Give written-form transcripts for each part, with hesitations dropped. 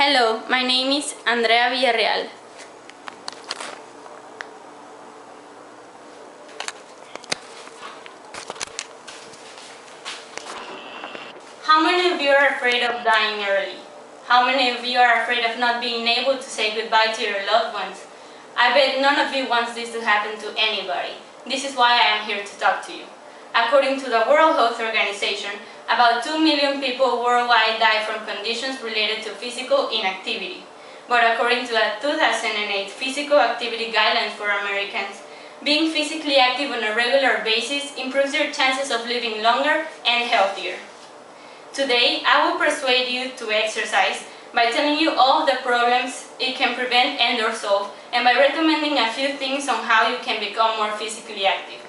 Hello, my name is Andrea Villarreal. How many of you are afraid of dying early? How many of you are afraid of not being able to say goodbye to your loved ones? I bet none of you wants this to happen to anybody. This is why I am here to talk to you. According to the World Health Organization, about 2 million people worldwide die from conditions related to physical inactivity. But according to the 2008 Physical Activity Guidelines for Americans, being physically active on a regular basis improves your chances of living longer and healthier. Today, I will persuade you to exercise by telling you all of the problems it can prevent and/or solve, and by recommending a few things on how you can become more physically active.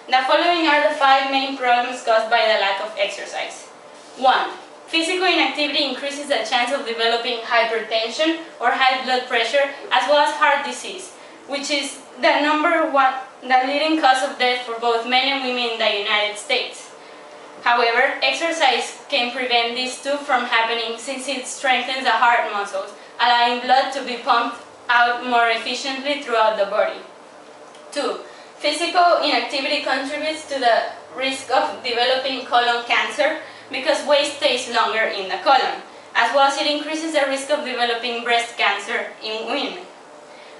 The following are the 5 main problems caused by the lack of exercise. 1. Physical inactivity increases the chance of developing hypertension or high blood pressure, as well as heart disease, which is the leading cause of death for both men and women in the United States. However, exercise can prevent these two from happening since it strengthens the heart muscles, allowing blood to be pumped out more efficiently throughout the body. 2. Physical inactivity contributes to the risk of developing colon cancer because weight stays longer in the colon, as well as it increases the risk of developing breast cancer in women.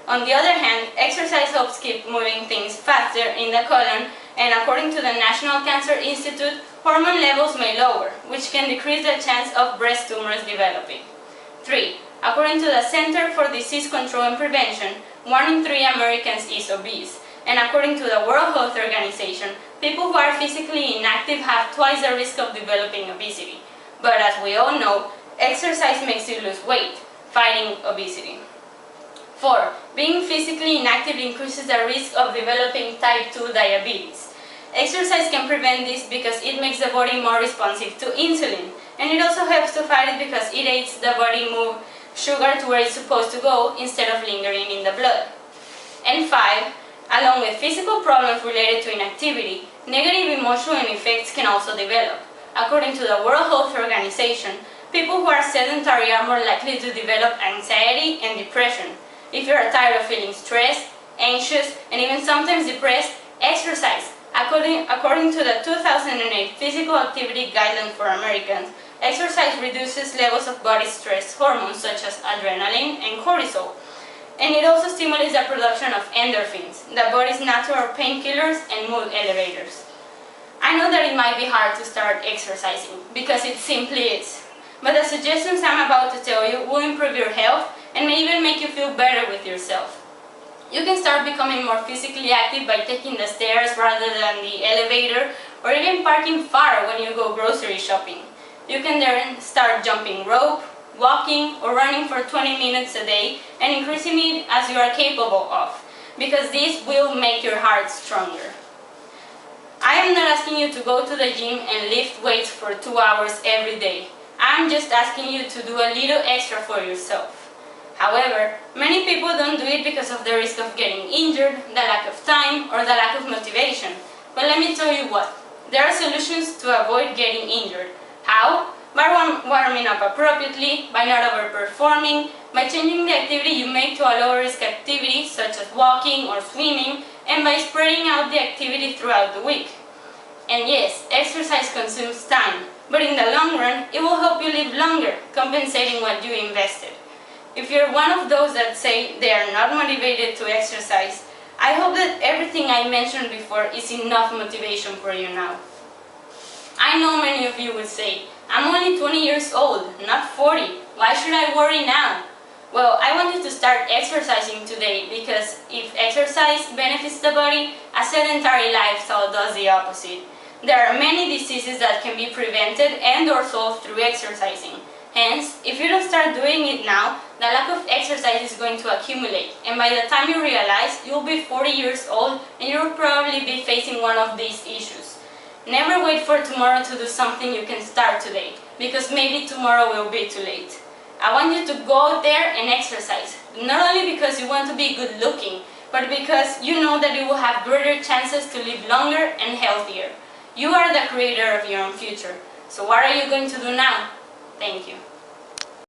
On the other hand, exercise helps keep moving things faster in the colon, and according to the National Cancer Institute, hormone levels may lower, which can decrease the chance of breast tumors developing. 3. According to the Center for Disease Control and Prevention, 1 in 3 Americans is obese, and according to the World Health Organization, people who are physically inactive have twice the risk of developing obesity. But as we all know, exercise makes you lose weight, fighting obesity. 4. Being physically inactive increases the risk of developing type 2 diabetes. Exercise can prevent this because it makes the body more responsive to insulin, and it also helps to fight it because it aids the body move sugar to where it's supposed to go instead of lingering in the blood. And 5. Along with physical problems related to inactivity, negative emotional effects can also develop. According to the World Health Organization, people who are sedentary are more likely to develop anxiety and depression. If you are tired of feeling stressed, anxious, and even sometimes depressed, exercise. According to the 2008 Physical Activity Guidelines for Americans, exercise reduces levels of body stress hormones such as adrenaline and cortisol. And it also stimulates the production of endorphins, the body's natural painkillers and mood elevators. I know that it might be hard to start exercising, because it simply is. But the suggestions I'm about to tell you will improve your health and may even make you feel better with yourself. You can start becoming more physically active by taking the stairs rather than the elevator, or even parking far when you go grocery shopping. You can then start jumping rope, walking, or running for 20 minutes a day, and increasing it as you are capable of, because this will make your heart stronger. I am not asking you to go to the gym and lift weights for 2 hours every day. I am just asking you to do a little extra for yourself. However, many people don't do it because of the risk of getting injured, the lack of time, or the lack of motivation. But let me tell you what, there are solutions to avoid getting injured. How? By warming up appropriately, by not overperforming, by changing the activity you make to a low-risk activity such as walking or swimming, and by spreading out the activity throughout the week. And yes, exercise consumes time, but in the long run, it will help you live longer, compensating what you invested. If you're one of those that say they are not motivated to exercise, I hope that everything I mentioned before is enough motivation for you now. I know many of you would say, I'm only 20 years old, not 40. Why should I worry now? Well, I want you to start exercising today, because if exercise benefits the body, a sedentary lifestyle does the opposite. There are many diseases that can be prevented and/or solved through exercising. Hence, if you don't start doing it now, the lack of exercise is going to accumulate, and by the time you realize, you'll be 40 years old and you'll probably be facing one of these issues. Never wait for tomorrow to do something you can start today, because maybe tomorrow will be too late. I want you to go out there and exercise, not only because you want to be good looking, but because you know that you will have greater chances to live longer and healthier. You are the creator of your own future, so what are you going to do now? Thank you.